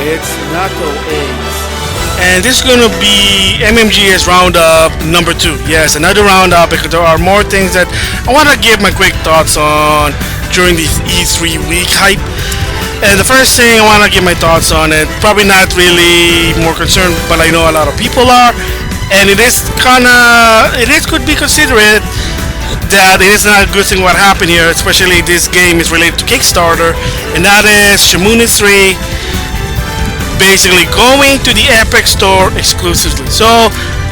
it's NautoAisDx. And this is going to be MmGS Roundup number 2. Yes, another roundup because there are more things that I want to give my quick thoughts on during the E3 week hype. And the first thing I want to give my thoughts on it, probably not really more concerned, but I know a lot of people are. And it is could be considered that it is not a good thing what happened here, especially this game is related to Kickstarter, and that is Shemune 3 basically going to the Epic Store exclusively. So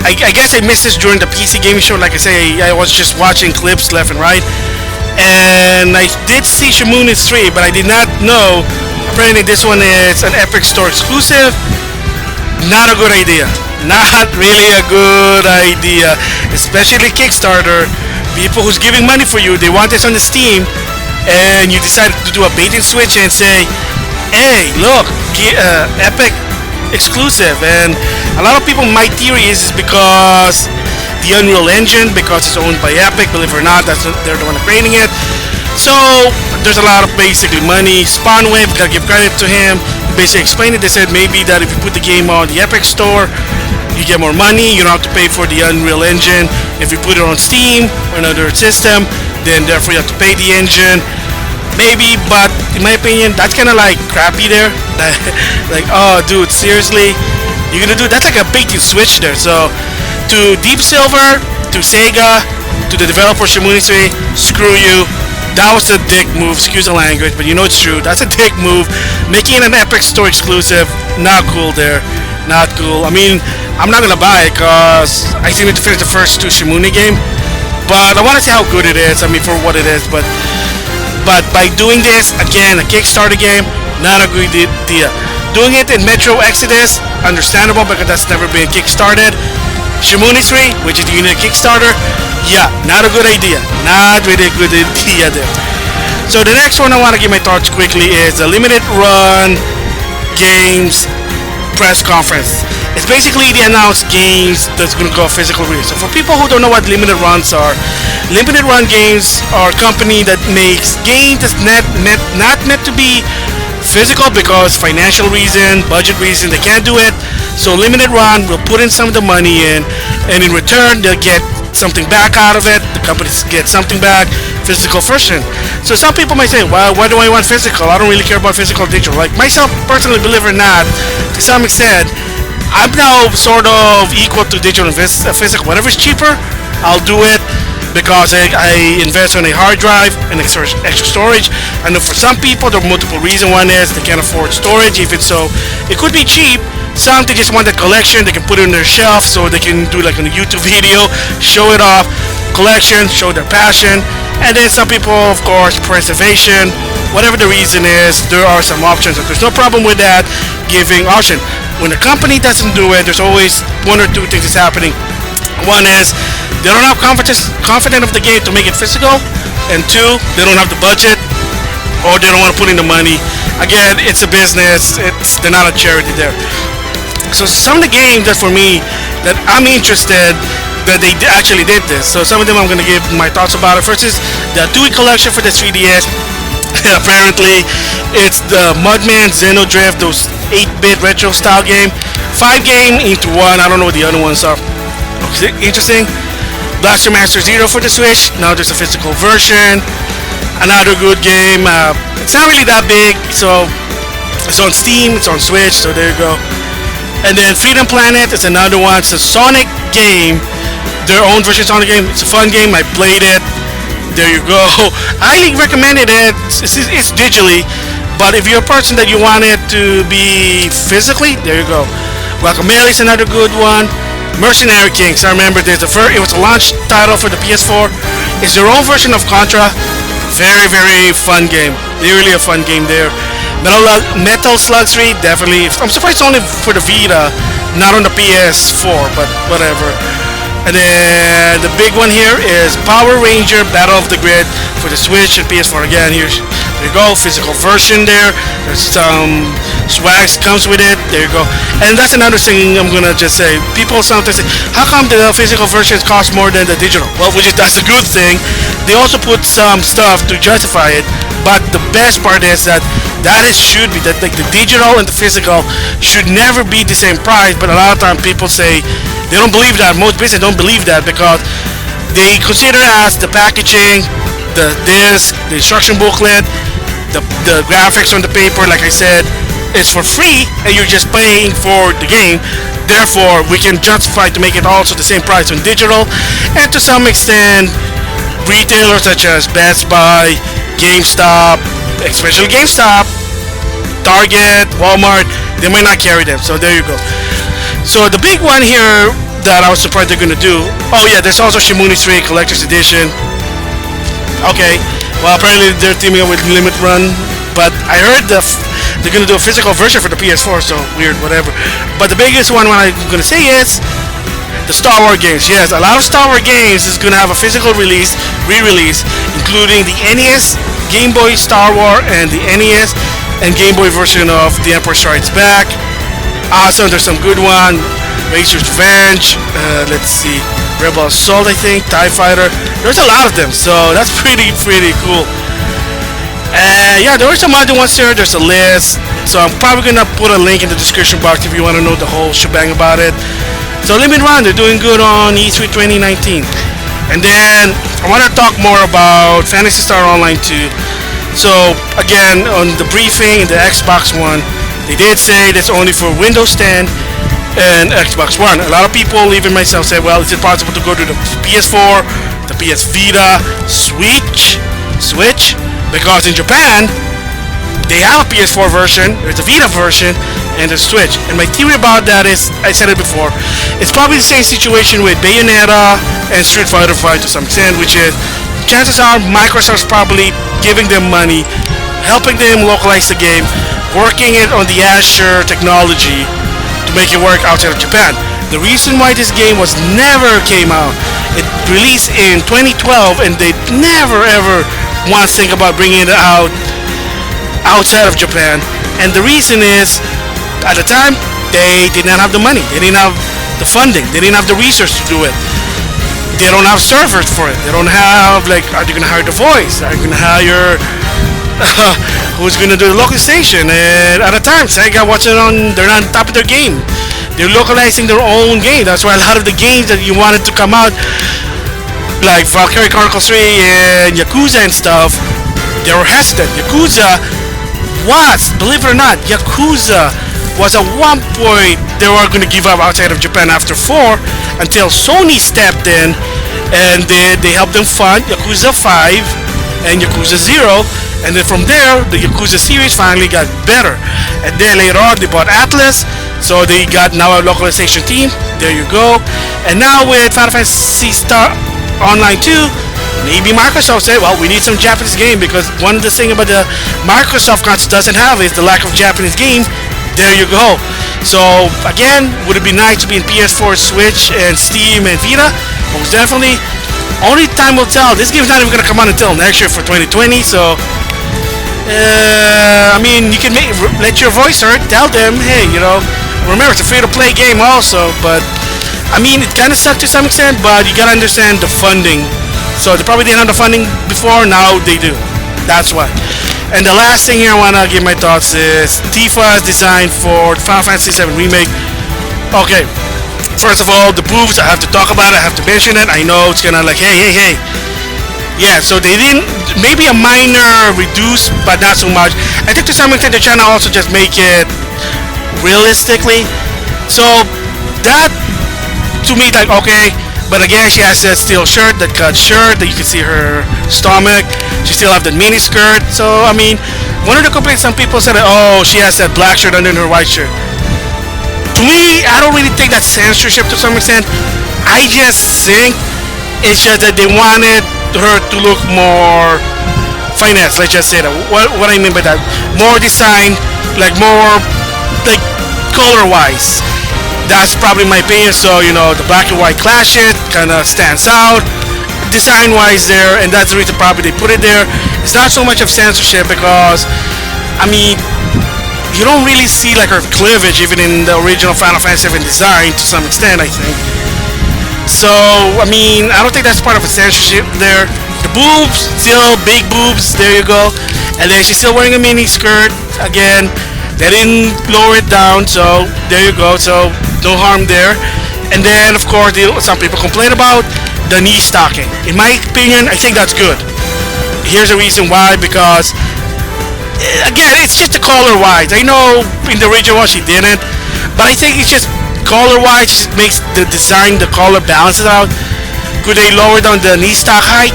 I guess I missed this during the PC gaming show. Like I say, I was just watching clips left and right, and I did see Shemune 3, but I did not know apparently this one is an Epic Store exclusive. Not a good idea. Not really a good idea, especially Kickstarter. People who's giving money for you, they want this on the Steam, and you decide to do a bait and switch and say, hey, look, Epic exclusive. And a lot of people, my theory is because the Unreal Engine, because it's owned by Epic, believe it or not, they're the one creating it. So there's a lot of basically money. Spawnwave, gotta give credit to him. Basically explained it. They said maybe that if you put the game on the Epic Store, you get more money. You don't have to pay for the Unreal Engine. If you put it on Steam or another system, then therefore you have to pay the engine. Maybe, but in my opinion, that's kind of like crappy there. Like, oh, dude, seriously, you're gonna do that's like a bait and switch there. So, to Deep Silver, to Sega, to the developer Shemune 3, screw you. That was a dick move. Excuse the language, but you know it's true. That's a dick move. Making it an Epic Store exclusive, not cool there. Not cool. I mean, I'm not gonna buy it because I still need to finish the first 2 Shemune game. But I want to see how good it is. I mean, for what it is, but by doing this, again, a Kickstarter game, not a good idea. Doing it in Metro Exodus, understandable because that's never been kickstarted. Shemune 3, which is the unique Kickstarter, yeah, not a good idea. Not really a good idea there. So the next one I want to give my thoughts quickly is the limited run games press conference. It's basically the announced games that's going to go physical release. So for people who don't know what limited runs are, limited run games are a company that makes games that's not meant to be physical because financial reason, budget reason, they can't do it. So limited run will put in some of the money in, and in return they'll get something back out of it. The companies get something back, physical version. So some people might say, well, why do I want physical? I don't really care about physical or digital. Like myself personally, believe it or not, to some extent, I'm now sort of equal to digital and physical. Whatever's cheaper, I'll do it because I invest on a hard drive and extra storage. I know for some people there are multiple reasons. One is they can't afford storage, even so it could be cheap. Some they just want the collection, they can put it on their shelf so they can do like a YouTube video, show it off, collection, show their passion. And then some people, of course, preservation. Whatever the reason is, there are some options. There's no problem with that, giving option. When a company doesn't do it, there's always 1 or 2 things that's happening. One is they don't have confidence of the game to make it physical, and 2, they don't have the budget, or they don't want to put in the money. Again, it's a business. They're not a charity there. So some of the games that for me that I'm interested that they actually did this. So some of them I'm going to give my thoughts about it. First is the Dewey collection for the 3DS. Apparently, it's the Mudman Xenodrift, those 8-bit retro style game. 5 game into 1. I don't know what the other ones are. Interesting. Blaster Master Zero for the Switch. Now there's a physical version. Another good game. It's not really that big, so it's on Steam, it's on Switch, so there you go. And then Freedom Planet is another one. It's a Sonic game. Their own version of Sonic game. It's a fun game. I played it. There you go. I highly recommended it. It's digitally, but if you're a person that you want it to be physically, there you go. Guacamelee is another good one. Mercenary Kings. I remember it was a launch title for the PS4. It's their own version of Contra. Very, very fun game. Really a fun game there. Metal Slug 3, definitely. I'm surprised it's only for the Vita, not on the PS4, but whatever. And then the big one here is Power Ranger Battle of the Grid for the Switch and PS4. Again, there you go, physical version there. There's some swags comes with it. There you go. And that's another thing I'm gonna just say. People sometimes say, how come the physical versions cost more than the digital? Well, that's a good thing. They also put some stuff to justify it. But the best part is that should be that, like, the digital and the physical should never be the same price. But a lot of times people say they don't believe that. Most businesses don't believe that because they consider as the packaging, the disc, the instruction booklet, the graphics on the paper. Like I said, it's for free, and you're just paying for the game. Therefore, we can justify to make it also the same price on digital, and to some extent, retailers such as Best Buy, GameStop, especially GameStop, Target, Walmart, they might not carry them. So there you go. So the big one here that I was surprised they're gonna do. Oh yeah, there's also Shemune 3 Collector's Edition. Okay, well apparently they're teaming up with Limit Run, but I heard they're gonna do a physical version for the PS4. So weird, whatever. But the biggest one I'm gonna say is the Star Wars games. Yes, a lot of Star Wars games is gonna have a physical re-release, including the NES, Game Boy Star Wars, and the NES and Game Boy version of The Empire Strikes Back. Awesome, there's some good one. Razor's Revenge. Let's see, Rebel Assault, I think, TIE Fighter. There's a lot of them, so that's pretty cool. Yeah, there were some other ones there. There's a list, so I'm probably gonna put a link in the description box if you want to know the whole shebang about it. So Limit Run, they're doing good on E3 2019. And then I want to talk more about Phantasy Star Online 2. So again, on the briefing in the Xbox One, they did say that's only for Windows 10 and Xbox One. A lot of people, even myself, say, well, is it possible to go to the PS4, the PS Vita, Switch? Because in Japan, they have a PS4 version, there's a Vita version, and a Switch. And my theory about that is, I said it before, it's probably the same situation with Bayonetta and Street Fighter 5 to some extent, which is, chances are Microsoft's probably giving them money, helping them localize the game, working it on the Azure technology to make it work outside of Japan. The reason why this game was never came out, it released in 2012, and they never ever once think about bringing it out outside of Japan. And the reason is, at the time, they did not have the money, they didn't have the funding, they didn't have the research to do it. They don't have servers for it. They don't have, like, are they gonna hire the voice? Are they gonna hire who's gonna do the localization? And at the time, Sega wasn't on, they're not on top of their game. They're localizing their own game. That's why a lot of the games that you wanted to come out, like Valkyrie Chronicles 3 and Yakuza and stuff, they were hesitant. Yakuza was, believe it or not, Yakuza was at one point they were going to give up outside of Japan after 4 until Sony stepped in and they helped them fund Yakuza 5 and Yakuza 0, and then from there the Yakuza series finally got better. And then later on they bought Atlas, so they got now a localization team. There you go. And now with Final Fantasy Star Online 2, maybe Microsoft said, well, we need some Japanese game, because one of the things about the Microsoft console doesn't have is the lack of Japanese game. There you go. So again, would it be nice to be in PS4, Switch, and Steam and Vita? Most definitely. Only time will tell. This game's not even gonna come out until next year for 2020. So I mean, you can let your voice heard. Tell them, hey, you know, remember it's a free-to-play game also. But I mean, it kind of sucks to some extent. But you gotta understand the funding. So they probably didn't have the funding before. Now they do. That's why. And the last thing here I want to give my thoughts is Tifa's design for Final Fantasy VII Remake. Okay, first of all, the boobs, I have to talk about it, I have to mention it. I know it's gonna like, hey. Yeah, so they didn't, maybe a minor reduce, but not so much. I think to some extent they're trying to also just make it realistically. So that, to me, like, okay. But again, she has that steel shirt, that cut shirt, that you can see her stomach. She still have that mini skirt. So, I mean, one of the complaints, some people said, oh, she has that black shirt under her white shirt. To me, I don't really think that's censorship to some extent. I just think it's just that they wanted her to look more finesse, let's just say that. What I mean by that, more design, like more, like, color-wise. That's probably my opinion. So, you know, the black and white clash, it kind of stands out design wise there, and that's the reason probably they put it there. It's not so much of censorship, because I mean, you don't really see like her cleavage even in the original Final Fantasy VII design to some extent, I think. So I mean, I don't think that's part of a censorship there. The boobs, still big boobs, there you go. And then she's still wearing a mini skirt. Again, they didn't lower it down, so there you go. So no harm there. And then, of course, some people complain about the knee stocking. In my opinion, I think that's good. Here's the reason why, because again, it's just the color wise. I know in the original one she didn't, but I think it's just color wise, it makes the design, the color balances out. Could they lower down the knee stock height?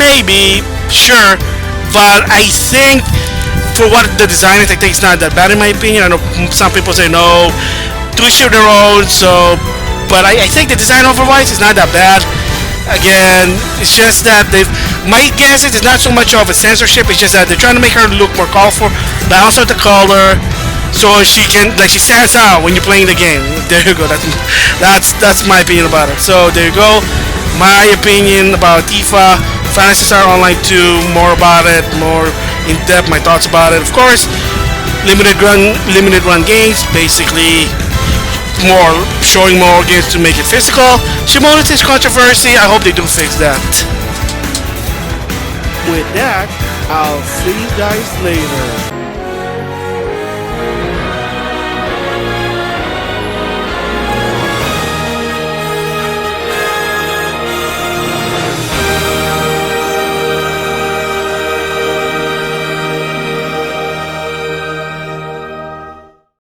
Maybe, sure, but I think for what the design is, I think it's not that bad in my opinion. I know some people say no, to each their own. So, but I think the design otherwise is not that bad. Again, it's just that my guess is it's not so much of a censorship. It's just that they're trying to make her look more colorful, balance out the color, so she stands out when you're playing the game. There you go. That's my opinion about it. So there you go. My opinion about Tifa. Phantasy Star Online 2. More about it. More in depth. My thoughts about it. Of course, limited run games. Basically, showing more games to make it physical. Shemune is controversy. I hope they do fix that. With that, I'll see you guys later.